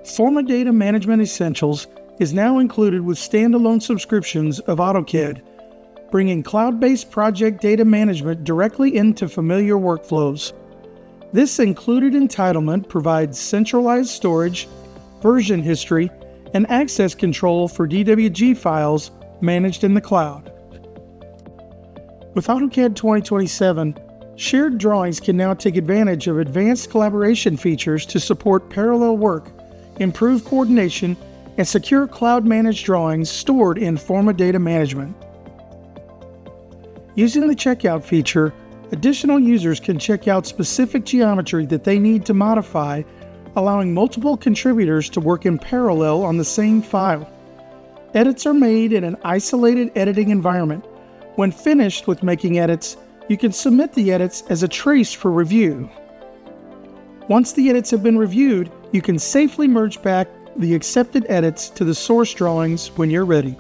Forma Data Management Essentials is now included with standalone subscriptions of AutoCAD, bringing cloud-based project data management directly into familiar workflows. This included entitlement provides centralized storage, version history, and access control for DWG files managed in the cloud. With AutoCAD 2027, shared drawings can now take advantage of advanced collaboration features to support parallel work, improve coordination, and secure cloud-managed drawings stored in Forma Data Management. Using the checkout feature, additional users can check out specific geometry that they need to modify, allowing multiple contributors to work in parallel on the same file. Edits are made in an isolated editing environment. When finished with making edits, you can submit the edits as a trace for review. Once the edits have been reviewed, you can safely merge back the accepted edits to the source drawings when you're ready.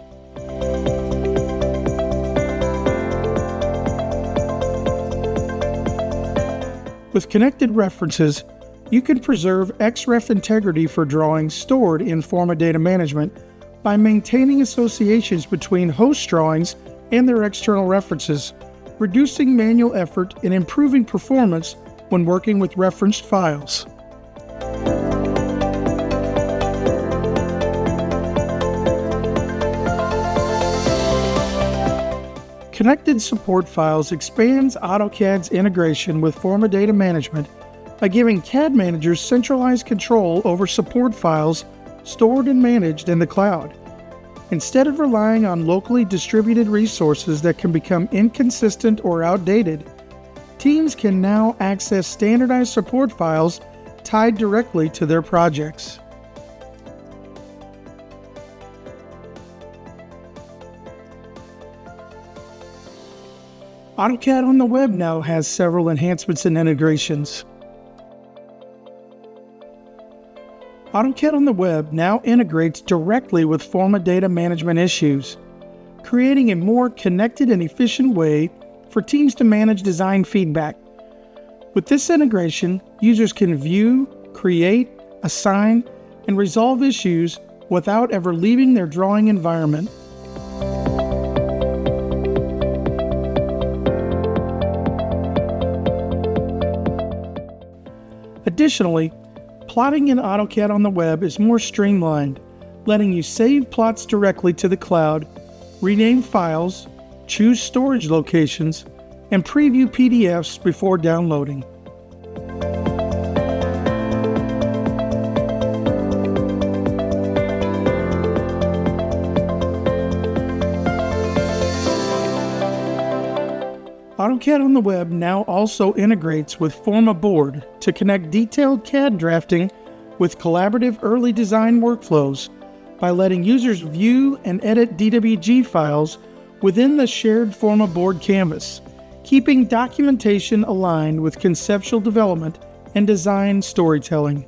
With connected references, you can preserve XREF integrity for drawings stored in Forma Data Management by maintaining associations between host drawings and their external references, reducing manual effort and improving performance when working with referenced files. Connected support files expands AutoCAD's integration with Forma Data Management by giving CAD managers centralized control over support files stored and managed in the cloud. Instead of relying on locally distributed resources that can become inconsistent or outdated, teams can now access standardized support files tied directly to their projects. AutoCAD on the web now has several enhancements and integrations. AutoCAD on the web now integrates directly with Forma Data Management issues, creating a more connected and efficient way for teams to manage design feedback. With this integration, users can view, create, assign, and resolve issues without ever leaving their drawing environment. Additionally, plotting in AutoCAD on the web is more streamlined, letting you save plots directly to the cloud, rename files, choose storage locations, and preview PDFs before downloading. AutoCAD on the web now also integrates with Forma Board to connect detailed CAD drafting with collaborative early design workflows by letting users view and edit DWG files within the shared Forma Board canvas, keeping documentation aligned with conceptual development and design storytelling.